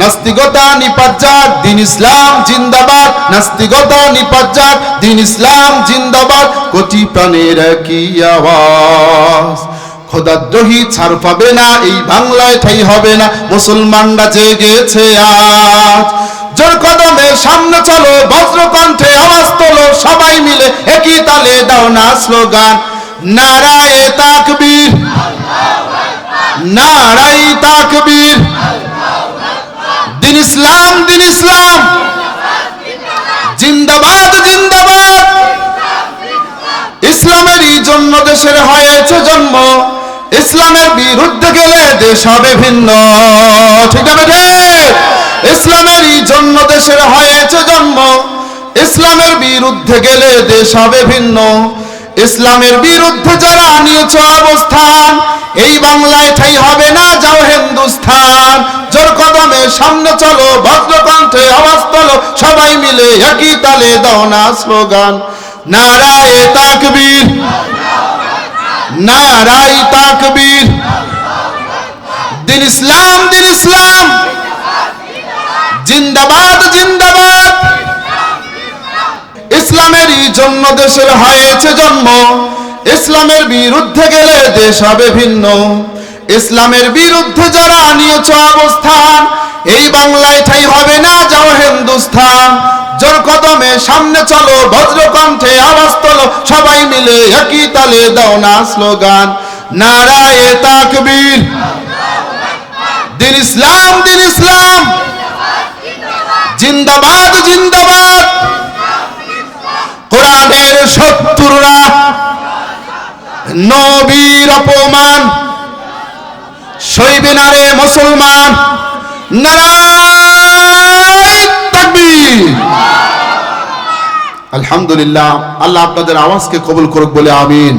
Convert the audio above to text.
নাস্তিকতা নিপাত যাক, দিন ইসলাম জিন্দাবাদ। নাস্তিকতা নিপাত যাক, দিন ইসলাম জিন্দাবাদ। কোটি প্রাণের একই আওয়াজ, খোদাদ্রোহী ছাড় পাবে না, এই বাংলায় ঠাঁই হবে না। মুসলমানরা জেগেছে আজ, জোর কদমে সামনে চলো, বজ্রকণ্ঠে আওয়াজ তোলো, সবাই মিলে একই তালে দাও না স্লোগান, নারায়ে তাকবীর, নারায়ে তাকবীর। দিন ইসলাম, দিন ইসলাম জিন্দাবাদ, জিন্দাবাদ। ইসলামেরই জন্য দেশের হয়েছে জন্ম, ইসলামের বিরুদ্ধে গেলে দেশ হবে ভিন্ন। ঠিক আছে, ইসলামেরই জন্য দেশের হয়েছে জন্ম, ইসলামের বিরুদ্ধে গেলে দেশ হবে ভিন্ন। ইসলামের বিরুদ্ধে যারা নিয়েছ অবস্থান, এই বাংলায় ঠাঁই হবে না, যাও হিন্দুস্তান। জোর কদমে সামনে চলো, বজ্রকণ্ঠে আওয়াজ তোলো, সবাই মিলে একই তালে দাও না স্লোগান, নারায়ে তাকবীর, নারায়ে তাকবীর। দিন ইসলাম, দিন ইসলাম জিন্দাবাদ, জিন্দাবাদ। ইসলামেরই জন্য দেশের হয়েছে জন্ম, ইসলামের বিরুদ্ধে গেলে দেশ হবে ভিন্ন। ইসলামের বিরুদ্ধে যারা নিয়েছ অবস্থান, এই বাংলায় ঠাঁই হবে না, যাও হিন্দুস্তান। জোর কদমে সামনে চলো, বজ্রকণ্ঠে আওয়াজ তোলো, সবাই মিলে একই তালে দাও না স্লোগান, নারায়ে তাকবীর। দিন ইসলাম, দিন ইসলাম জিন্দাবাদ, জিন্দাবাদ। কোরআনের শত্রুরা নবীর অপমান সইবে না রে মুসলমান, নারায়ে তাকবীর। আলহামদুলিল্লাহ, আল্লাহ আপনাদের আওয়াজকে কবুল করুক বলে আমিন।